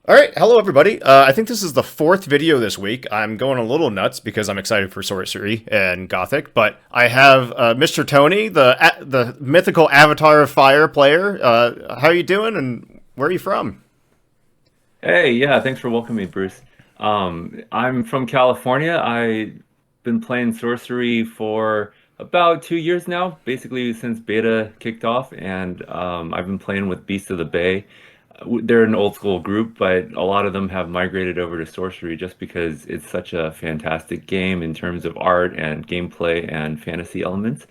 All right, hello everybody. I think this is the fourth video this week. I'm going a little nuts because I'm excited for Sorcery and Gothic, but I have Mr. Tony, the mythical Avatar of Fire player. How are you doing, and where are you from? Hey, yeah, thanks for welcoming me, Bruce. I'm from California. I've been playing Sorcery for about 2 years now, basically since beta kicked off, and I've been playing with Beasts of the Bay. They're an old school group, but a lot of them have migrated over to Sorcery just because it's such a fantastic game in terms of art and gameplay and fantasy elements.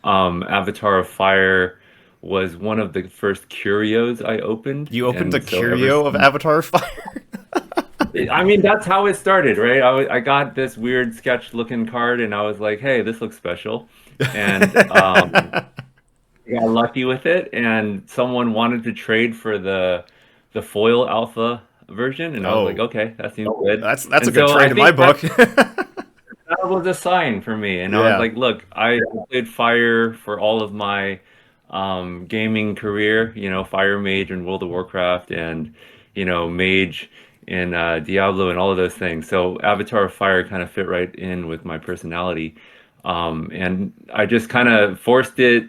Avatar of Fire was one of the first curios I opened, You opened the and so ever curio of since. Avatar of Fire. I mean, that's how it started, right? I got this weird sketch looking card and I was like, hey, this looks special. And I got lucky with it and someone wanted to trade for the foil alpha version and I was like, Oh, okay, that seems good. that's a And good so I trade in my think that book. that was a sign for me. And I was Yeah, like, look, I played Fire for all of my gaming career, Fire Mage in World of Warcraft and, Mage in Diablo and all of those things. So Avatar of Fire kind of fit right in with my personality. And I just kind of forced it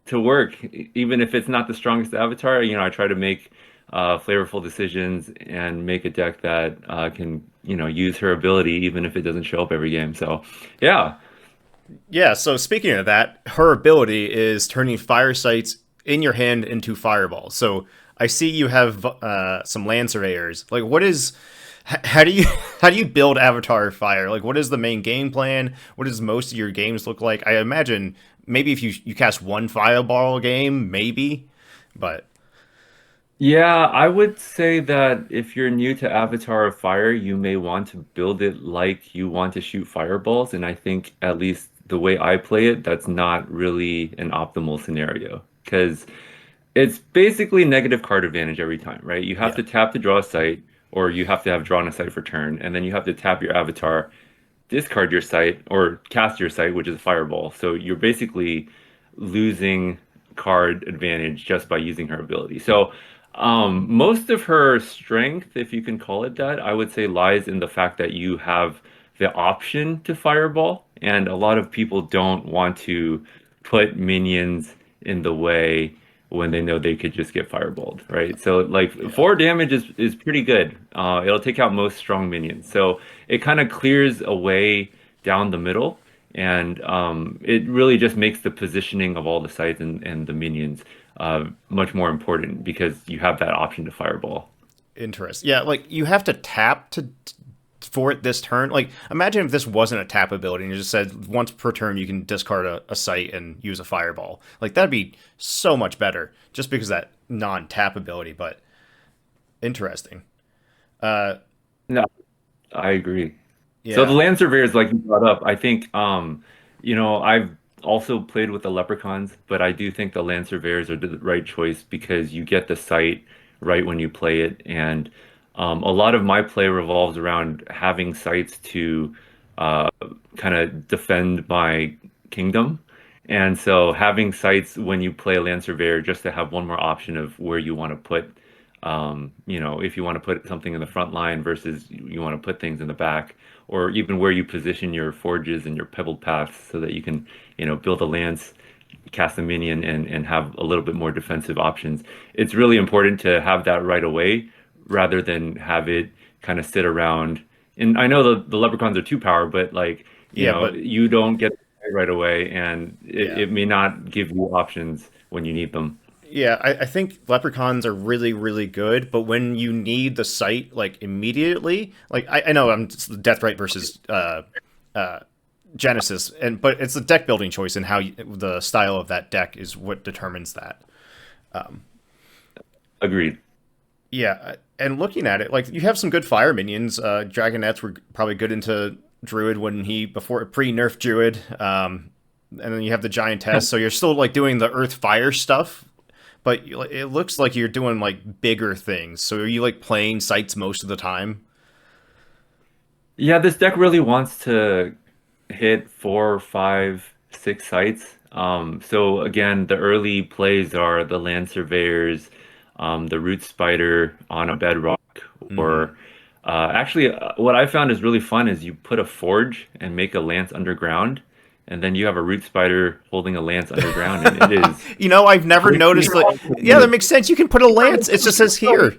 to work, even if it's not the strongest avatar. I try to make flavorful decisions and make a deck that can, use her ability, even if it doesn't show up every game. So, yeah, yeah. So speaking of that, her ability is turning fire sites in your hand into fireballs. So I see you have some land surveyors. Like, how do you how do you build Avatar Fire? Like, what is the main game plan? What does most of your games look like? I imagine maybe if you cast one fireball a game, maybe, but yeah, I would say that if you're new to Avatar of Fire, you may want to build it like you want to shoot fireballs. And I think, at least the way I play it, that's not really an optimal scenario because it's basically negative card advantage every time, right? You have yeah, to tap to draw a site, or you have to have drawn a site for turn, and then you have to tap your avatar, discard your site, or cast your site, which is a fireball. So you're basically losing card advantage just by using her ability. So most of her strength, if you can call it that, I would say lies in the fact that you have the option to fireball, and a lot of people don't want to put minions in the way when they know they could just get fireballed, right? So like yeah. 4 damage is pretty good. It'll take out most strong minions. So it kind of clears away down the middle, and it really just makes the positioning of all the sites and the minions much more important because you have that option to fireball. Interesting. Yeah, like you have to tap to for it this turn. Like, imagine if this wasn't a tap ability and it just said once per turn you can discard a site and use a fireball. Like, that'd be so much better just because of that non-tap ability. But interesting. Uh, No, I agree. So the yeah, land surveyors, like you brought up, I think, I've also played with the leprechauns, but I do think the land surveyors are the right choice because you get the site right when you play it, and a lot of my play revolves around having sites to uh, kind of defend my kingdom. And so having sites when you play a land surveyor just to have one more option of where you want to put if you want to put something in the front line versus you want to put things in the back, or even where you position your forges and your pebbled paths so that you can, build a lance, cast a minion, and have a little bit more defensive options. It's really important to have that right away rather than have it kind of sit around. And I know the leprechauns are two power, but like, yeah, but you don't get it right away, and it, yeah. it may not give you options when you need them. Yeah, I think leprechauns are really, really good, but when you need the site like immediately, like I know I'm just Deathright versus uh, Genesis, and but it's the deck building choice and the style of that deck is what determines that. Agreed. Yeah, and looking at it, like you have some good fire minions. Dragonets were probably good into Druid when he before pre nerf Druid, and then you have the Giantess. So you're still like doing the Earth Fire stuff, but it looks like you're doing like bigger things. So are you like playing sites most of the time? Yeah, this deck really wants to hit 4, 5, 6 sites. So again, the early plays are the land surveyors, the root spider on a bedrock, Mm-hmm. or actually, what I found is really fun is you put a forge and make a lance underground, and then you have a root spider holding a lance underground, and it is I've never pretty noticed that. Yeah, that awesome. makes sense. You can put a lance. It just says here.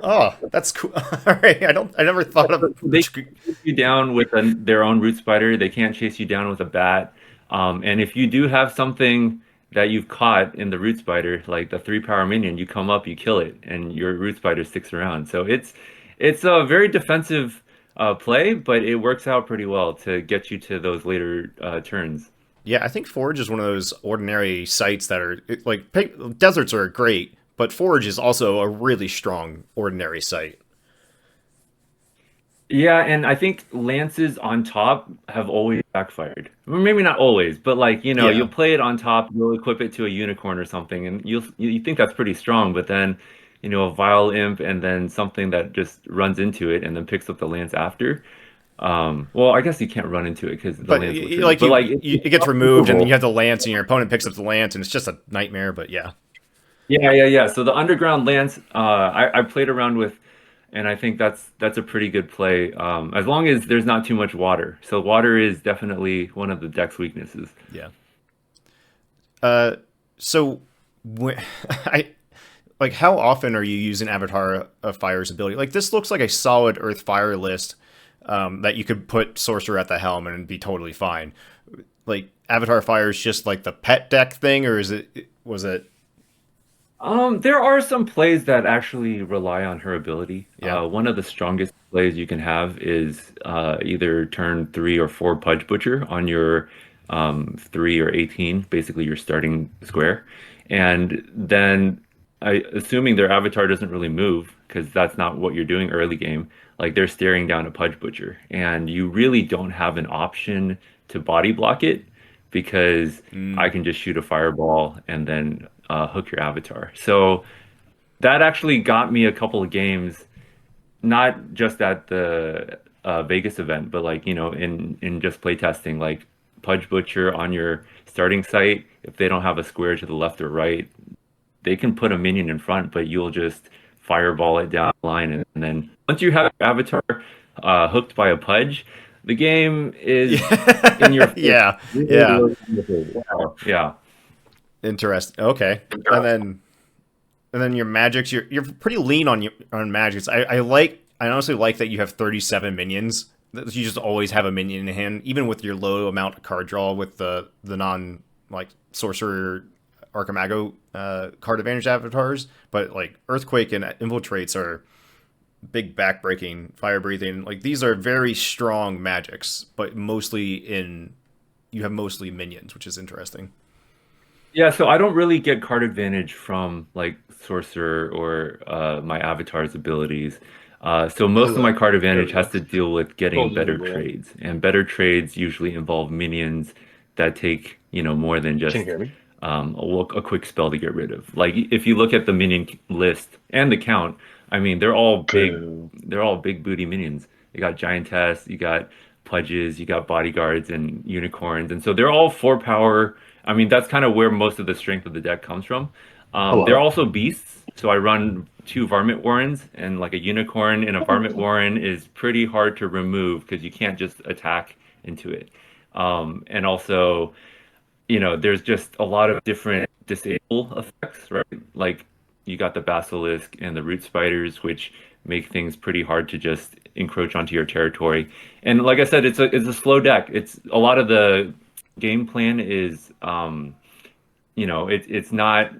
Oh, that's cool. All right, I don't. I never thought of. They can't chase you down with their own root spider. They can't chase you down with a bat. And if you do have something that you've caught in the root spider, like the 3 power minion, you come up, you kill it, and your root spider sticks around. So it's a very defensive play, but it works out pretty well to get you to those later turns. Yeah, I think Forge is one of those ordinary sites that are like deserts are great, but Forge is also a really strong ordinary site. Yeah, and I think lances on top have always backfired. Well, maybe not always, but like, you'll Yeah, play it on top, you'll equip it to a unicorn or something, and you think that's pretty strong, but then, a vile imp and then something that just runs into it and then picks up the lance after. Well, I guess you can't run into it because the but lance will trigger. like But like it it's gets removed, and then you unbelievable. have the lance, and your opponent picks up the lance, and it's just a nightmare. But yeah, Yeah, yeah, yeah. So the underground lance, I played around with, and I think that's a pretty good play. As long as there's not too much water. So water is definitely one of the deck's weaknesses. yeah. So, I like how often are you using Avatar of Fire's ability? Like this looks like a solid Earth Fire list that you could put Sorcerer at the helm and be totally fine. Like Avatar of Fire is just like the pet deck thing, or is it was it? There are some plays that actually rely on her ability. Yeah. One of the strongest plays you can have is either turn 3 or 4 Pudge Butcher on your 3 or 18, basically your starting square. And then assuming their avatar doesn't really move, because that's not what you're doing early game, like they're staring down a Pudge Butcher. And you really don't have an option to body block it because I Mm, can just shoot a fireball and then hook your avatar. So that actually got me a couple of games, not just at the Vegas event, but like, in just playtesting, like Pudge Butcher on your starting site, if they don't have a square to the left or right, they can put a minion in front, but you'll just fireball it down the line. And then once you have your avatar hooked by a Pudge, the game is in your yeah. face. Yeah. Really, Yeah. really wonderful. Wow. Yeah. Interesting. Okay. And then your magics, you're pretty lean on magics. I honestly like that you have 37 minions. That you just always have a minion in hand, even with your low amount of card draw with the non like sorcerer Archimago card advantage avatars. But like Earthquake and Infiltrates are big backbreaking, fire breathing. Like these are very strong magics, but mostly in you have mostly minions, which is interesting. Yeah, so I don't really get card advantage from like Sorcerer or my avatar's abilities. So most of my Hello. card There advantage we has go. to deal with getting Told you better we were. trades, and better trades usually involve minions that take, more than Can you just hear me? a quick spell to get rid of. Like if you look at the minion list and the count, I mean Boo. they're all big booty minions. You got giantess, you got pudges, you got bodyguards and unicorns, and so they're all 4 power. I mean that's kind of where most of the strength of the deck comes from. They're Hello. also beasts, so I run 2 varmint warrens, and like a unicorn in a varmint warren is pretty hard to remove because you can't just attack into it. And also there's just a lot of different disable effects, right? Like you got the basilisk and the root spiders, which make things pretty hard to just encroach onto your territory. And like I said, it's a slow deck. It's a lot of the game plan is it's not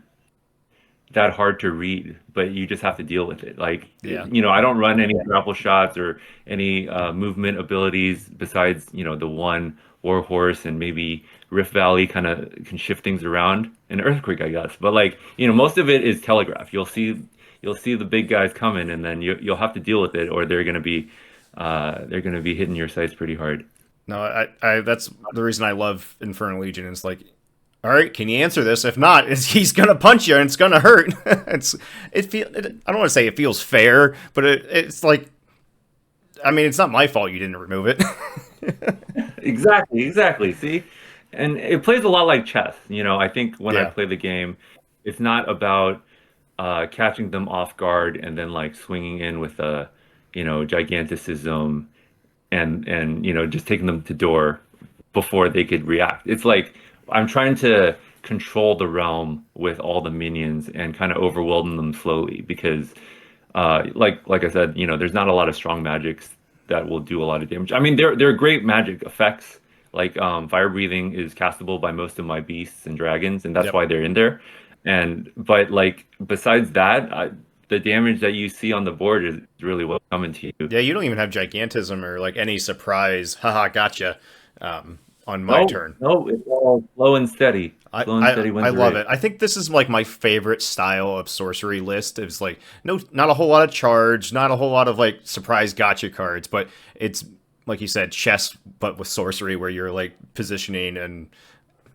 that hard to read, but you just have to deal with it. Like, Yeah. I don't run any grapple shots or any movement abilities besides, the one Warhorse and maybe Rift Valley kind of can shift things around and Earthquake, I guess. But like, most of it is telegraph. You'll see the big guys coming, and then you'll have to deal with it, or they're gonna be hitting your sights pretty hard. No, I that's the reason I love Infernal Legion. It's like, all right, can you answer this? If not, he's gonna punch you and it's gonna hurt. I don't want to say it feels fair, but it's like, I mean, it's not my fault you didn't remove it. Exactly, exactly. See, and it plays a lot like chess. I think when I Yeah. play the game, it's not about catching them off guard and then like swinging in with a giganticism and just taking them to door before they could react. It's like I'm trying to control the realm with all the minions and kind of overwhelm them slowly because like I said, there's not a lot of strong magics that will do a lot of damage. I mean, they're great magic effects. Like fire breathing is castable by most of my beasts and dragons, and that's Yep. why they're in there. And but like besides that, the damage that you see on the board is really well coming to you. Yeah, you don't even have gigantism or like any surprise. Haha, gotcha. On my No, turn. no, it's all slow and steady. I, Slow and I steady I wins the love race. it. I think this is like my favorite style of sorcery list. It's like no, not a whole lot of charge, not a whole lot of like surprise gotcha cards, but it's like you said, chess, but with sorcery, where you're like positioning and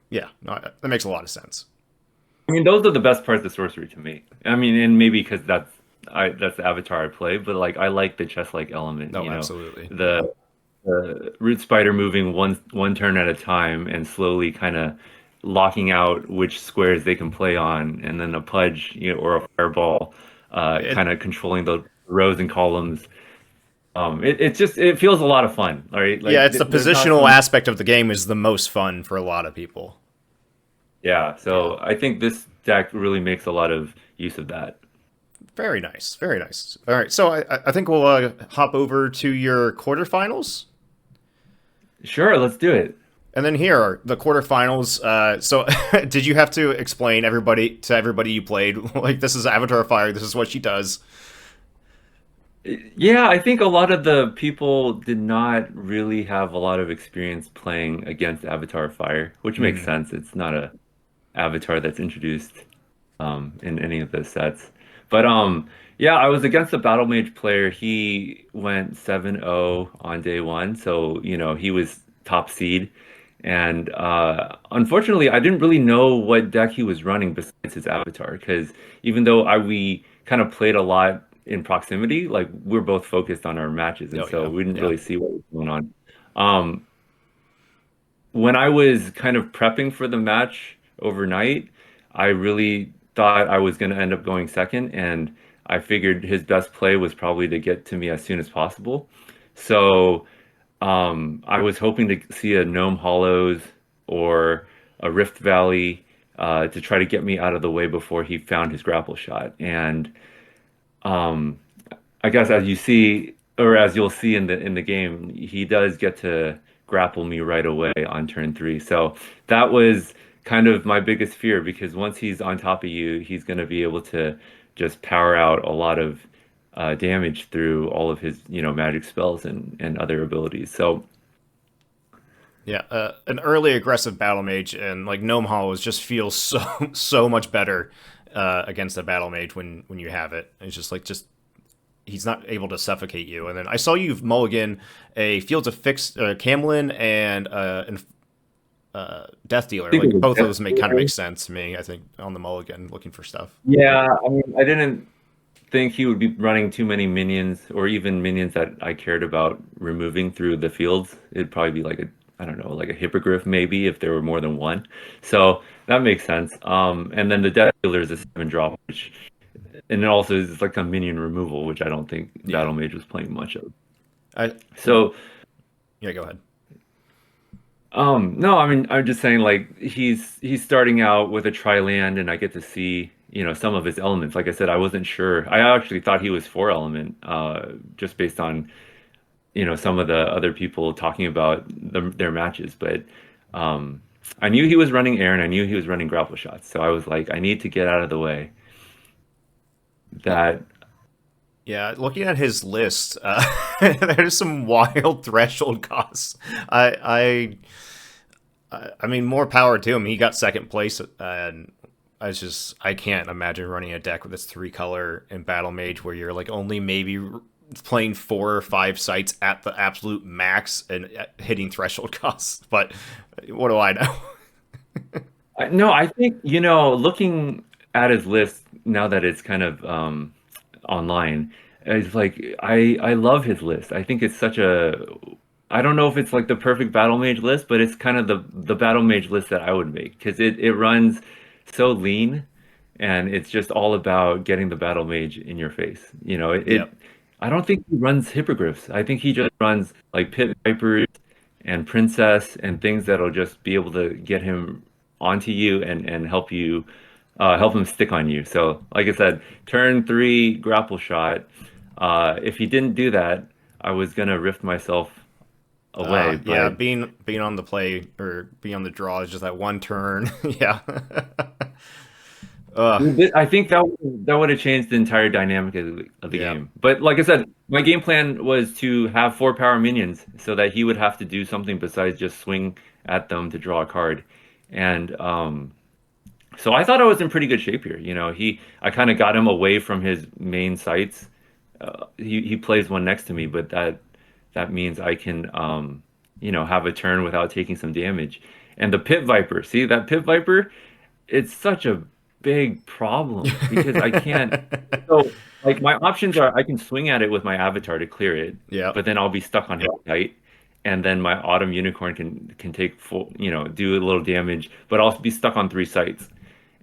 yeah, no, that makes a lot of sense. I mean, those are the best parts of sorcery to me. I mean, and maybe because that's the avatar I play, but like I like the chess-like element, No, absolutely. Yeah, the root spider moving one turn at a time and slowly kind of locking out which squares they can play on, and then a pudge, or a fireball, it kind of controlling the rows and columns. It feels a lot of fun, all right? yeah, Like it's the there's not positional some. aspect of the game is the most fun for a lot of people. Yeah, Yeah, so I think this deck really makes a lot of use of that. very nice, very nice. All right, so I think we'll hop over to your quarterfinals. Sure, let's do it. And then here are the quarterfinals. So, did you have to explain everybody you played? Like, this is Avatar Fire. This is what she does. Yeah, I think a lot of the people did not really have a lot of experience playing against Avatar Fire, which makes Hmm. sense. It's not a avatar that's introduced in any of those sets. But yeah, I was against a Battle Mage player. He went 7-0 on day one, so he was top seed. And unfortunately, I didn't really know what deck he was running besides his avatar, because even though we kind of played a lot in proximity, like we're both focused on our matches, and Oh so yeah, we didn't yeah, really see what was going on. Um, when I was kind of prepping for the match overnight, I really thought I was going to end up going second, and I figured his best play was probably to get to me as soon as possible. So I was hoping to see a Gnome Hollows or a Rift Valley to try to get me out of the way before he found his grapple shot. And um, I guess as you see, or as you'll see in the game, he does get to grapple me right away on turn three. So that was kind of my biggest fear because once he's on top of you, he's going to be able to just power out a lot of damage through all of his, magic spells and other abilities. So yeah. An early aggressive battle mage and like Gnome Hollows just feels so so much better against a battle mage when you have it. It's just he's not able to suffocate you. And then I saw you mulligan a Fields of Fix, Camlin, and Death I Dealer. think it Like was both of those make kind of Death. make sense to me. I think on the mulligan looking for stuff. Yeah, I mean, I didn't think he would be running too many minions or even minions that I cared about removing through the fields. It'd probably be like I don't know, like a hippogriff maybe if there were more than one. So that makes sense. And then the death dealer is a 7 drop, which and it also is like a minion removal, which I don't think Yeah. Battle Mage was playing much of. I So yeah. Go ahead. no, I mean, I'm just saying like he's starting out with a tri-land and I get to see, some of his elements. Like I said, I wasn't sure. I actually thought he was 4 element, just based on, some of the other people talking about their matches, but um I knew he was running air and I knew he was running grapple shots. So I was like, I need to get out of the way. That Yeah, looking at his list, there's some wild threshold costs. I mean, more power to him. He got second place, and I can't imagine running a deck with this 3 color in Battle Mage where you're like only maybe playing 4 or 5 sites at the absolute max and hitting threshold costs. But what do I know? no, I think, looking at his list now that it's kind of online, it's like I love his list. I think it's such a I don't know if it's like the perfect battle mage list, but it's kind of the battle mage list that I would make because it runs so lean and it's just all about getting the battle mage in your face. Yep. I don't think he runs hippogriffs. I think he just runs like pit vipers and princess and things that'll just be able to get him onto you and help you help him stick on you. So, like I said, turn three grapple shot. If he didn't do that, I was gonna rift myself away, Yeah, but being on the play or being on the draw is just that one turn. Yeah. uh, I think that would have changed the entire dynamic of the yeah. game. But like I said, my game plan was to have four power minions so that he would have to do something besides just swing at them to draw a card. And so I thought I was in pretty good shape here. I kind of got him away from his main sites. He plays one next to me, but that means I can have a turn without taking some damage. And the Pit Viper, see that Pit Viper? It's such a big problem because I can't. So, like, my options are I can swing at it with my avatar to clear it, Yeah. but then I'll be stuck on his tight, and then my Autumn Unicorn can take full, do a little damage, but I'll be stuck on three sites.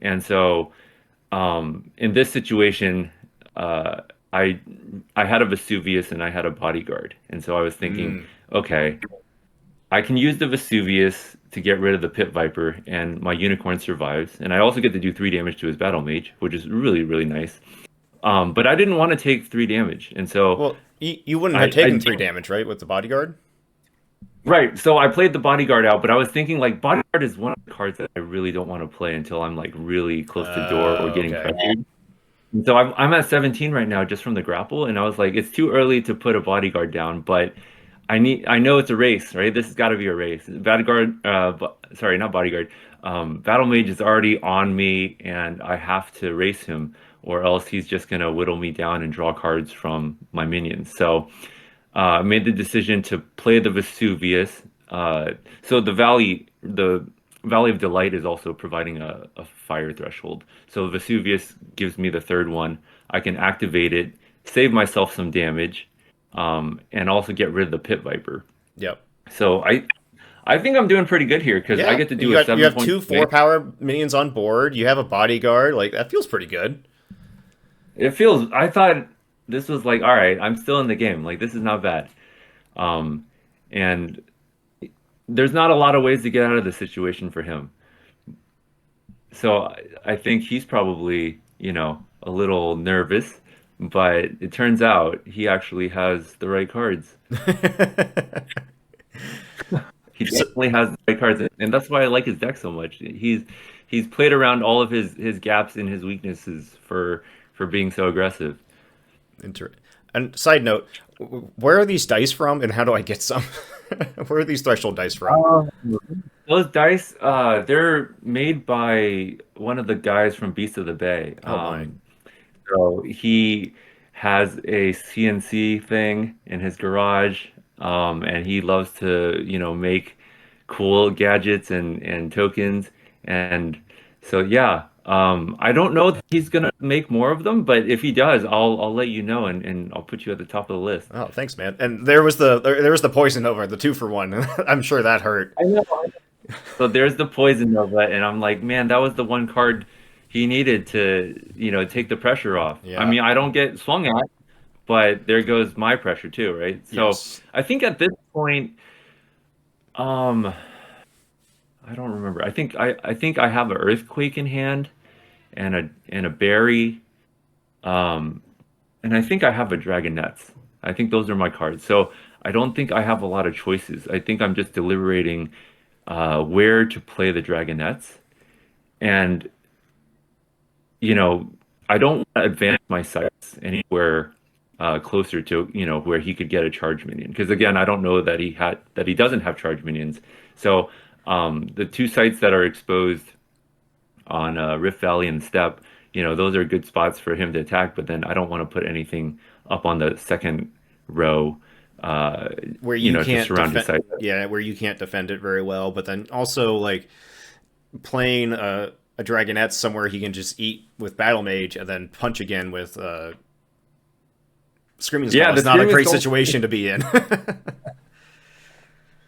And so, in this situation, uh, I I had a Vesuvius and I had a bodyguard, and so I was thinking, Mm, okay. I can use the Vesuvius to get rid of the Pit Viper, and my Unicorn survives. And I also get to do 3 damage to his Battle Mage, which is really, really nice. But I didn't want to take 3 damage, and so well, you wouldn't have I taken 3 damage, right, with the bodyguard? right. So I played the Bodyguard out, but I was thinking like Bodyguard is one of the cards that I really don't want to play until I'm like really close to door or getting Okay. pressured. And so I'm at 17 right now just from the grapple, and I was like, it's too early to put a bodyguard down, but I know it's a race, right? This has got to be a race. Bodyguard, sorry, not bodyguard. Battle Mage is already on me, and I have to race him, or else he's just gonna whittle me down and draw cards from my minions. So I made the decision to play the Vesuvius. So the Valley of Delight is also providing a fire threshold. So Vesuvius gives me the third one. I can activate it, save myself some damage, and also get rid of the Pit Viper. Yep. So I think I'm doing pretty good here because I Yeah. get to do You a got you seven have point two swing. 4 power minions on board. You have a bodyguard. Like that feels pretty good. It feels. I thought this was like, all right, I'm still in the game. Like this is not bad. Um, and there's not a lot of ways to get out of the situation for him. So I think he's probably, a little nervous, but it turns out he actually has the right cards. He So, definitely has the right cards, and that's why I like his deck so much. He's played around all of his gaps and his weaknesses for being so aggressive. inter- and side note, where are these dice from, and how do I get some? Where are these threshold dice from? Um, those dice, they're made by one of the guys from Beast of the Bay. Oh my. So he has a CNC thing in his garage, and he loves to, make cool gadgets and tokens. And so, yeah, I don't know if he's gonna make more of them, but if he does, I'll let you know and I'll put you at the top of the list. Oh, thanks, man. And there was the poison over the 2-for-1. I'm sure that hurt. I know. So there's the poison Nova, and I'm like, man, that was the one card he needed to, take the pressure off. I Yeah. mean, I don't get swung at, but there goes my pressure too, right? So Yes. I think at this point, um, I don't remember. I think I have an earthquake in hand and a berry, um, and I think I have a dragonets. I think those are my cards. So I don't think I have a lot of choices. I think I'm just deliberating where to play the dragonets, and you know, I don't want to advance my sights anywhere closer to, where he could get a charge minion. Because again, I don't know that he doesn't have charge minions. So the two sites that are exposed on Rift Valley and Steppe, those are good spots for him to attack. But then I don't want to put anything up on the second row, uh, Where you to can't surround his defend. site. Yeah, where you can't defend it very well. But then also like playing a dragonette somewhere he can just eat with battle mage and then punch again with screaming Yeah, skull. the It's not a Screaming great Skull. situation to be in.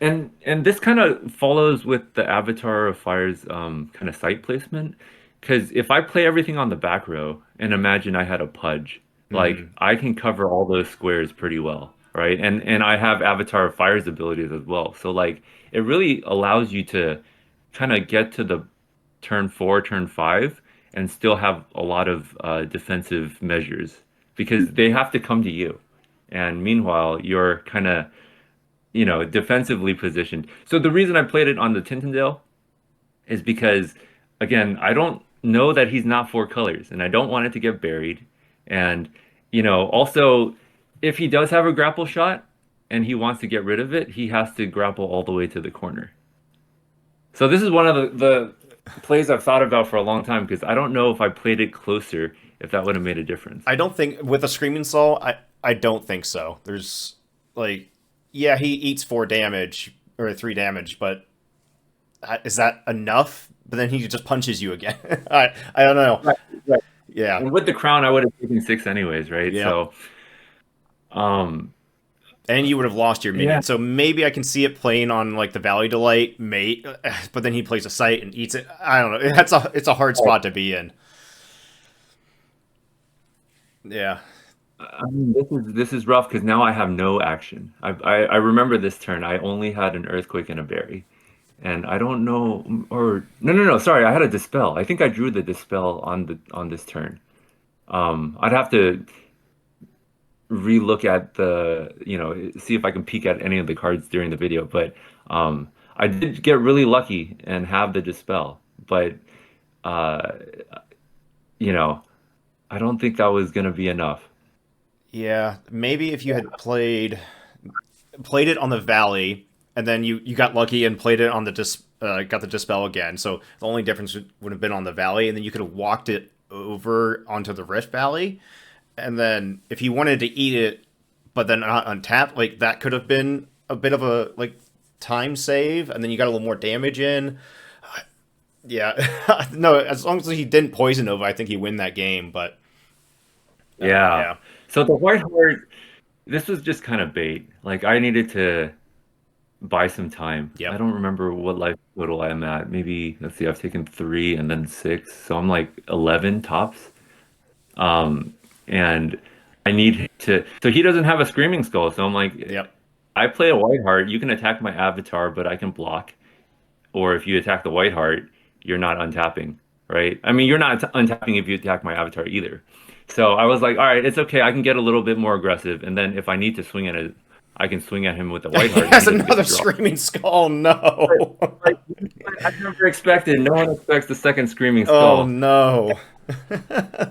And this kind of follows with the Avatar of Fire's kind of site placement. Because if I play everything on the back row and imagine I had a Pudge, Like Hmm. I can cover all those squares pretty well, right? And I have Avatar of Fire's abilities as well. So like it really allows you to kind of get to the turn four, turn five, and still have a lot of defensive measures because they have to come to you. And meanwhile, you're kind of, defensively positioned. So the reason I played it on the Tintendale is because, again, I don't know that he's not four colors, and I don't want it to get buried. And, also, if he does have a grapple shot and he wants to get rid of it, he has to grapple all the way to the corner. So this is one of the plays I've thought about for a long time because I don't know if I played it closer, if that would have made a difference. I don't think with a screaming soul. I don't think so. There's like, yeah, he eats 4 damage or 3 damage, but is that enough? But then he just punches you again. I don't know. Right, right. Yeah. And with the crown, I would have taken six anyways, right? Yep. So, um, And you would have lost your yeah. minion. So maybe I can see it playing on like the Valley Delight mate, but then he plays a site and eats it. I don't know. It's a hard spot to be in. Yeah. I mean, this is rough because now I have no action. I remember this turn. I only had an earthquake and a berry, and I don't know. Or no. Sorry, I had a dispel. I think I drew the dispel on this turn. I'd have to relook at see if I can peek at any of the cards during the video. But I did get really lucky and have the dispel. But uh, you know, I don't think that was gonna be enough. Yeah. Maybe if you had played it on the Valley, and then you got lucky and played it on the got the dispel again. So the only difference would have been on the Valley, and then you could have walked it over onto the Rift Valley, and then if you wanted to eat it, but then not untap, like that could have been a bit of a like time save, and then you got a little more damage in. Yeah, no, as long as he didn't poison Nova, I think he win that game. But Yeah. yeah, So the white heart, this was just kind of bait. Like I needed to buy some time. I yep. don't remember what life total I'm at. Maybe let's see, I've taken three and then six, so I'm like 11 tops. Um, and I need to. So he doesn't have a screaming skull, so I'm like, Yep. I play a white heart. You can attack my avatar, but I can block. Or if you attack the white heart, you're not untapping, right? I mean, you're not untapping if you attack my avatar either. So I was like, all right, it's okay. I can get a little bit more aggressive, and then if I need to swing at it, I can swing at him with the white He heart, and he has doesn't get another to draw. screaming skull. But, No. like, I never expected. No one expects the second screaming Oh skull, no.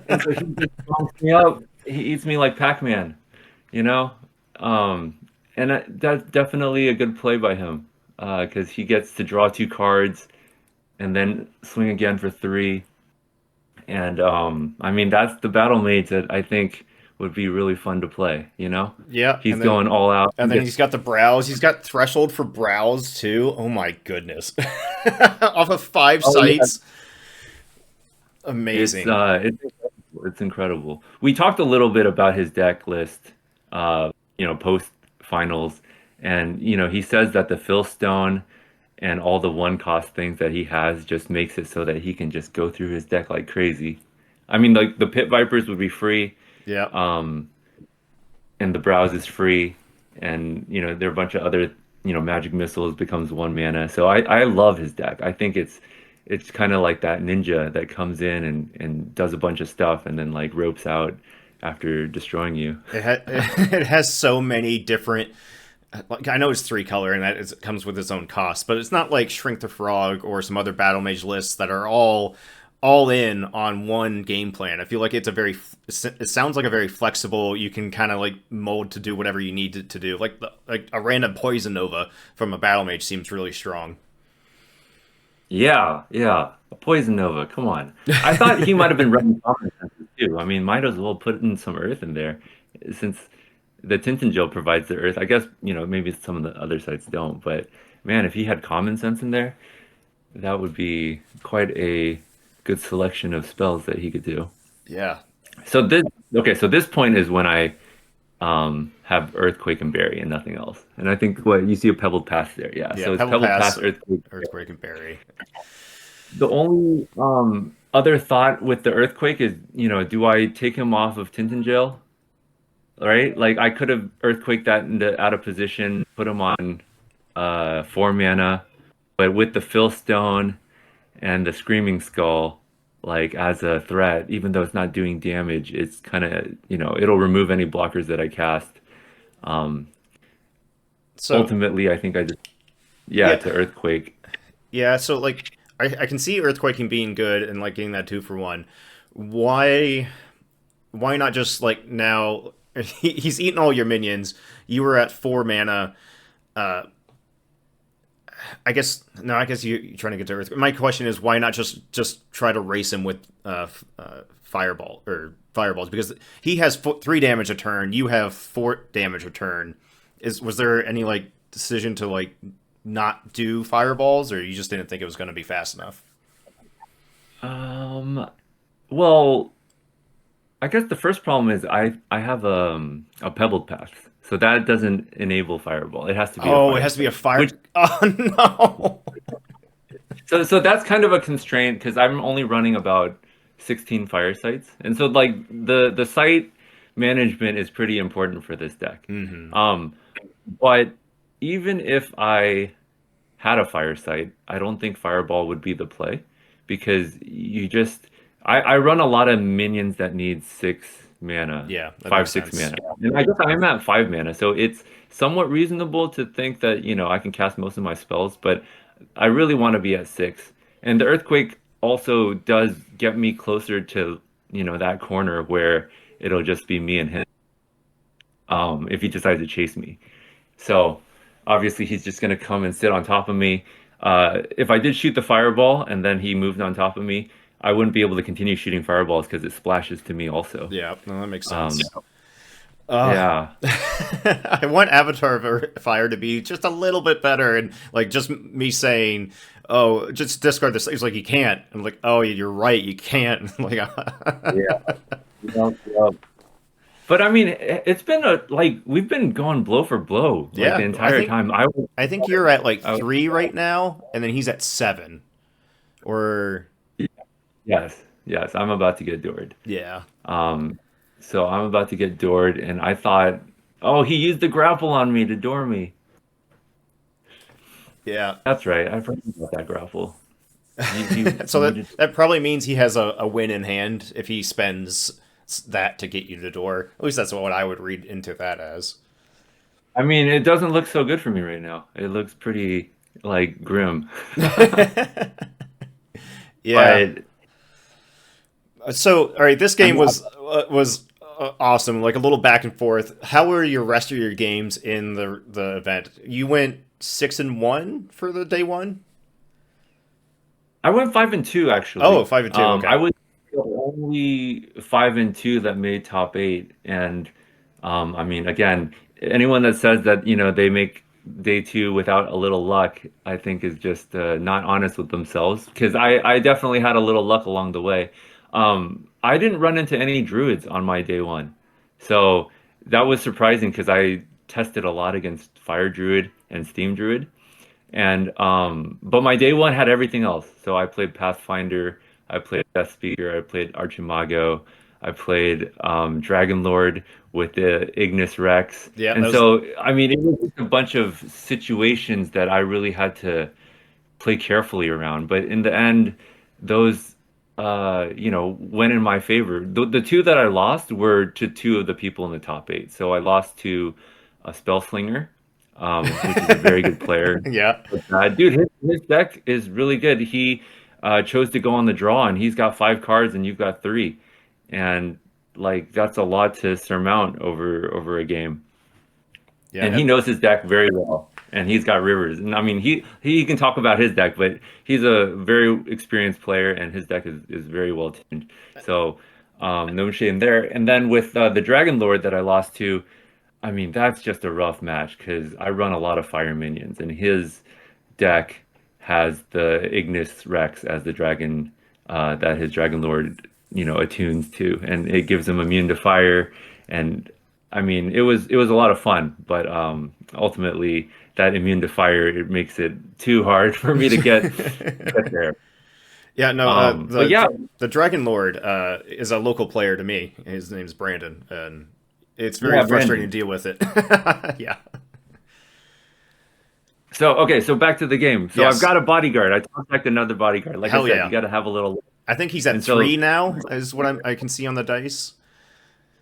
and so he just bumps me up. He eats me like Pac-Man, you know. Um, and that's definitely a good play by him, because he gets to draw two cards and then swing again for three. And I mean, that's the battle mage that I think would be really fun to play, you know? Yeah, He's going all out. and then he's got the brows. He's got threshold for brows too. Oh my goodness. Off of 5 sites. It's Amazing. uh it's it's incredible. We talked a little bit about his deck list, post finals, and he says that the Fill Stone and all the one cost things that he has just makes it so that he can just go through his deck like crazy. I mean, like the Pit Vipers would be free. Yeah. Um, and the browse is free, and there are a bunch of other magic missiles becomes one mana. So I love his deck. I think it's kind of like that ninja that comes in and does a bunch of stuff and then like ropes out after destroying you. It has so many different. Like, I know it's 3 color and that comes with its own cost, but it's not like Shrink the Frog or some other Battle Mage lists that are all in on one game plan. I feel like it's a very it sounds like a very flexible. You can kind of like mold to do whatever you need to do. Like a random Poison Nova from a Battle Mage seems really strong. Yeah, yeah. A Poison Nova, come on. I thought he might have been running Common Senses too. I mean, might as well put in some Earth in there, since the Tintin provides the Earth. I guess, maybe some of the other sites don't, but man, if he had Common Sense in there, that would be quite a good selection of spells that he could do. Yeah, So this point is when I have Earthquake and Berry and nothing else. And I think what you see a Pebbled Pass there. Yeah, yeah. so it's Pebble Pebbled Pass, Pass, Earthquake. Earthquake, and Berry. The only other thought with the Earthquake is, do I take him off of Tintin? right? Like I could have earthquake that into out of position, put him on 4 mana, but with the Fill Stone and the Screaming Skull, like as a threat, even though it's not doing damage, it's kind of, it'll remove any blockers that I cast. Um, So Ultimately, I think I just, yeah, yeah, to earthquake. yeah. So like, I can see earthquaking being good and like getting that 2 for 1. Why why not just like now? He's eaten all your minions. You were at 4 mana. Uh, I guess no. I guess you're trying to get to Earth. My question is, why not just try to race him with fireball or fireballs? Because he has 3 damage a turn. You have 4 damage a turn. Was there any like decision to like not do fireballs, or you just didn't think it was going to be fast enough? Um, well, I guess the first problem is I have a pebbled path, so that doesn't enable fireball. It has to be a Oh, it fire has to be a site, which fire. Oh no. so that's kind of a constraint because I'm only running about 16 fire sites, and so like the site management is pretty important for this deck. Hmm. Um, but even if I had a fire site, I don't think Fireball would be the play because I run a lot of minions that need 6 mana, Yeah, that five, makes six sense. mana. And I guess I'm at 5 mana, so it's somewhat reasonable to think that, I can cast most of my spells, but I really want to be at 6. And the Earthquake also does get me closer to, that corner where it'll just be me and him, if he decides to chase me. So obviously he's just going to come and sit on top of me. If I did shoot the fireball and then he moved on top of me, I wouldn't be able to continue shooting fireballs because it splashes to me also. Yeah, no, that makes Um, sense. Uh, yeah. I want Avatar Fire to be just a little bit better, and like just me saying, "Oh, just discard this." He's like, "You can't." I'm like, "Oh, you're right, you can't." Like, Yeah. Yep, yep. But I mean, it's been like we've been going blow for blow like the yeah, entire time. I think you're at like I 3 right now, and then he's at 7. Or yes, yes, I'm about to get doored. yeah, Um, so I'm about to get doored, and I thought, oh, he used the grapple on me to door me. yeah. That's right. I forgot about that grapple. He So needed. that probably means he has a win in hand if he spends that to get you to the door. At least that's what I would read into that as. I mean, it doesn't look so good for me right now. It looks pretty like grim. Yeah. But So, all right, this I game mean, was awesome. Like a little back and forth. How were your rest of your games in the event? You went 6-1 for the day one. I went 5-2 Oh, actually. 5-2. I Okay. was the only 5-2 that made top eight, and I mean, again, anyone that says that they make day two without a little luck, I think is just not honest with themselves. Because I definitely had a little luck along the way. I didn't run into any druids on my day one, so that was surprising because I tested a lot against Fire Druid and Steam Druid. And but my day one had everything else. So I played Pathfinder, I played Death Speaker, I played Archimago, I played Dragon Lord with the Ignis Rex. Yeah, that And was. so I mean it was just a bunch of situations that I really had to play carefully around. But in the end, those went in my favor. The two that I lost were to two of the people in the top eight. So I lost to a Spellslinger, which is a very good player. Yeah. But, dude, his deck is really good. He chose to go on the draw, and he's got 5 cards, and you've got 3, and like that's a lot to surmount over a game. Yeah. And he knows his deck very well, and he's got rivers. And I mean, he can talk about his deck, but he's a very experienced player, and his deck is very well tuned. So no shame there. And then with the Dragon Lord that I lost to, I mean, that's just a rough match because I run a lot of fire minions, and his deck has the Ignis Rex as the dragon that his Dragon Lord, attunes to, and it gives him immune to fire. And I mean, it was a lot of fun, but ultimately that immune to fire it makes it too hard for me to get there. Yeah. No. But yeah, The Dragon Lord is a local player to me. His name's Brandon, and it's very Yeah, frustrating Brandon. to deal with it. Yeah. So okay, so back to the game. So I've Yes. got a bodyguard. I contact another bodyguard. Like I Hell said, you yeah. got to have a little. I think he's at And so 3 now, is what I can see on the dice.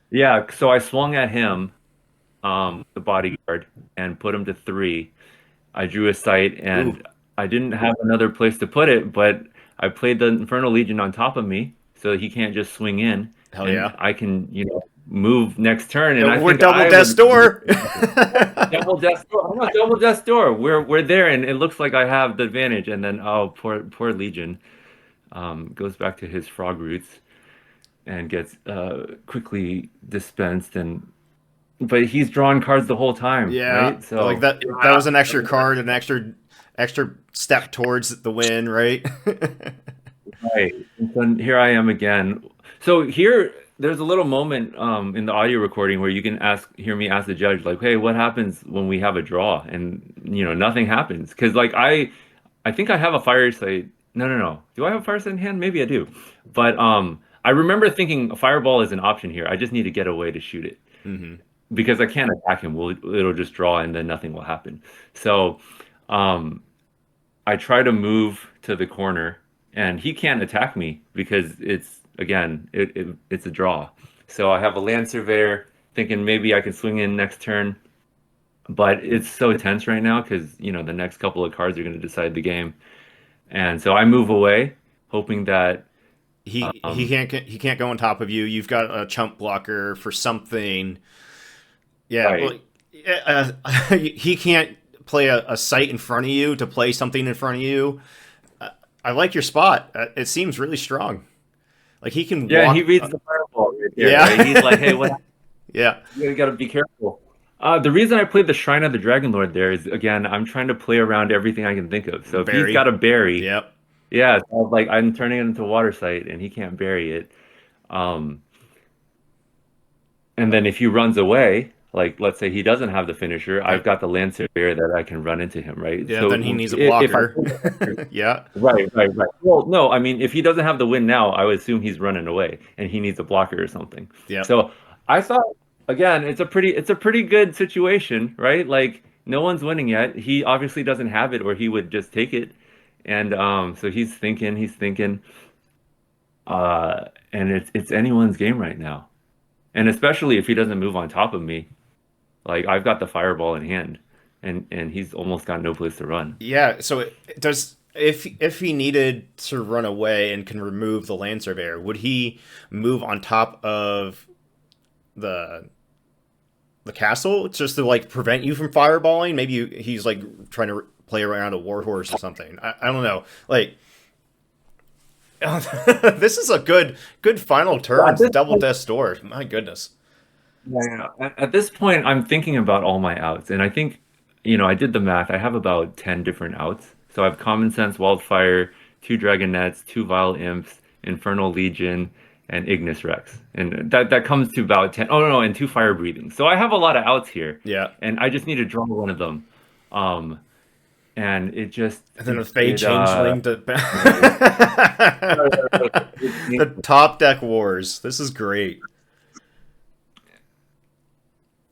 yeah, so I swung at him, the bodyguard, and put him to 3. I drew a sight, Ooh, and I didn't have another place to put it, but I played the Infernal Legion on top of me, so he can't just swing in, hell and yeah. I can, move next turn, and I We're think double I death's would door. double death door. I'm not double death door. We're there, and it looks like I have the advantage, and then oh, poor Legion, goes back to his frog roots and gets quickly dispensed, and but he's drawing cards the whole time, Yeah, right? like So that was an extra card, an extra step towards the win, right? right. And then here I am again. So here, there's a little moment in the audio recording where you can hear me ask the judge, like, "Hey, what happens when we have a draw?" And nothing happens because, like, I think I have a fire site. No, no, no. Do I have a fire site in hand? Maybe I do. But I remember thinking a fireball is an option here. I just need to get away to shoot it Hmm. because I can't attack him. It'll just draw and then nothing will happen. So. Um, I try to move to the corner, and he can't attack me because it's again, it's a draw. So I have a land surveyor thinking maybe I can swing in next turn, but it's so tense right now because the next couple of cards are going to decide the game, and so I move away, hoping that He um, he can't go on top of you. You've got a chump blocker for something. Yeah, right. like he can't play a site in front of you to play something in front of you. I like your spot. It seems really strong. Like he can Yeah, and he walk. reads the fireball right there, right? He's like, "Hey, Yeah, what yeah. You gotta be careful. The reason I played the Shrine of the Dragon Lord there is again, I'm trying to play around everything I can think of. So if he's got Barry. a berry, Yep. yeah, so like I'm turning it into water sight and he can't bury it. Um, and then if he runs away, like let's say he doesn't have the finisher, I've Yep. got the Land Surveyor that I can run into him, right? Yeah. Then he So needs a if I blocker. Yeah. right, right, right. Well, no, I mean, if he doesn't have the win now, I would assume he's running away and he needs a blocker or something. Yep. So I thought, again, it's a pretty good situation, right? Like no one's winning yet. He obviously doesn't have it, or he would just take it. And so he's thinking, and it's anyone's game right now. And especially if he doesn't move on top of me, like I've got the fireball in hand, and he's almost got no place to run. Yeah. So does if he needed to run away and can remove the land surveyor, would he move on top of the the castle just to like prevent you from fireballing? Maybe he's like trying to play around a warhorse or something. I don't know. Like this is a good final At turn. this Double point, death door. My goodness. yeah, at this point, I'm thinking about all my outs, and I think, I did the math. I have about 10 different outs. So I have Common Sense, Wildfire, two Dragonets, two Vile Imps, Infernal Legion, and Ignis Rex. And that comes to about 10. Oh, no, no, and two Fire Breathing. So I have a lot of outs here, Yeah. and I just need to draw one of them. Um, and it just, And then a fade changeling to it, the top deck wars. This is great.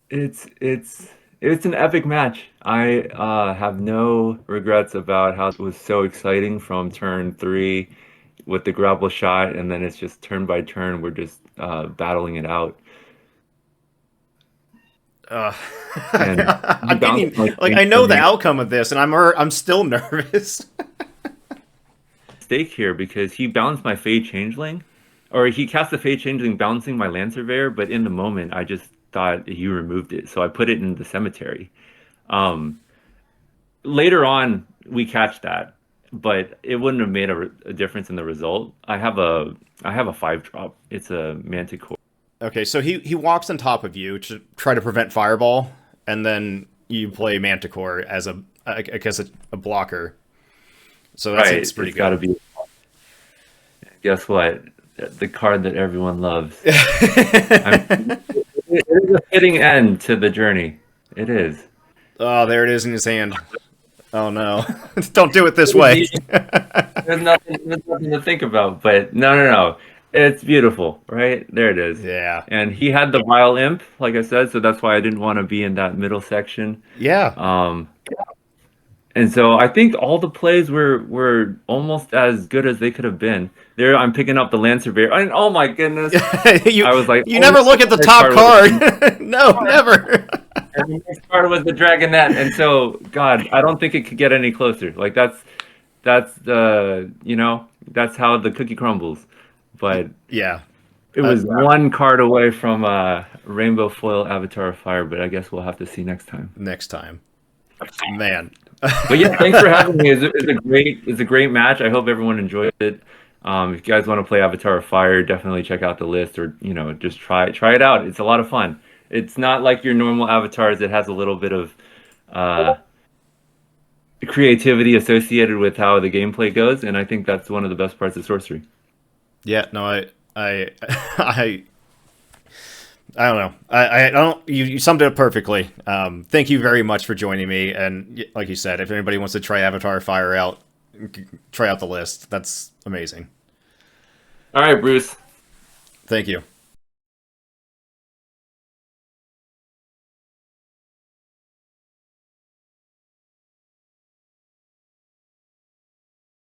It's it's an epic match. I have no regrets about how it was so exciting from turn 3 with the grapple shot, and then it's just turn by turn. We're just battling it out, Uh, and he I'm bounced getting my like thing I for know the me outcome of this, and I'm still nervous. stake here because he bounced my Fade Changeling, or he cast the Fade Changeling bouncing my Land Surveyor, but in the moment I just thought he removed it, so I put it in the cemetery. Um, Later on we catch that, but it wouldn't have made a difference in the result. I have a 5 drop. It's a Manticore. Okay, so he walks on top of you to try to prevent fireball, and then you play Manticore as I guess a blocker. So that seems Right. pretty It's got to good. be. Guess what? The card that everyone loves. I'm. It is a fitting end to the journey. It is. Oh, there it is in his hand. Oh no! Don't do it this way. There's nothing to think about. But no, no, no. It's beautiful, right? There it is. Yeah. And he had the Vile Imp, like I said, so that's why I didn't want to be in that middle section. Yeah. Um, and so I think all the plays were almost as good as they could have been. There, I'm picking up the Lancer Bear, and oh my goodness, you I was like, you oh never no, look at the the next top card was card. No, never. and the next card was the Dragonette, and so God, I don't think it could get any closer. Like that's the that's how the cookie crumbles. But Yeah. it Uh, was one card away from Rainbow Foil Avatar of Fire, but I guess we'll have to see next time. next time, man. But yeah, thanks for having me. It's a great match. I hope everyone enjoyed it. If you guys want to play Avatar of Fire, definitely check out the list, or just try it out. It's a lot of fun. It's not like your normal avatars. It has a little bit of uh, creativity associated with how the gameplay goes, and I think that's one of the best parts of Sorcery. Yeah. No, I, I, I don't know. I don't. You summed it up perfectly. Thank you very much for joining me. And like you said, if anybody wants to try Avatar Fire out, try out the list. That's amazing. All right, Bruce. Thank you.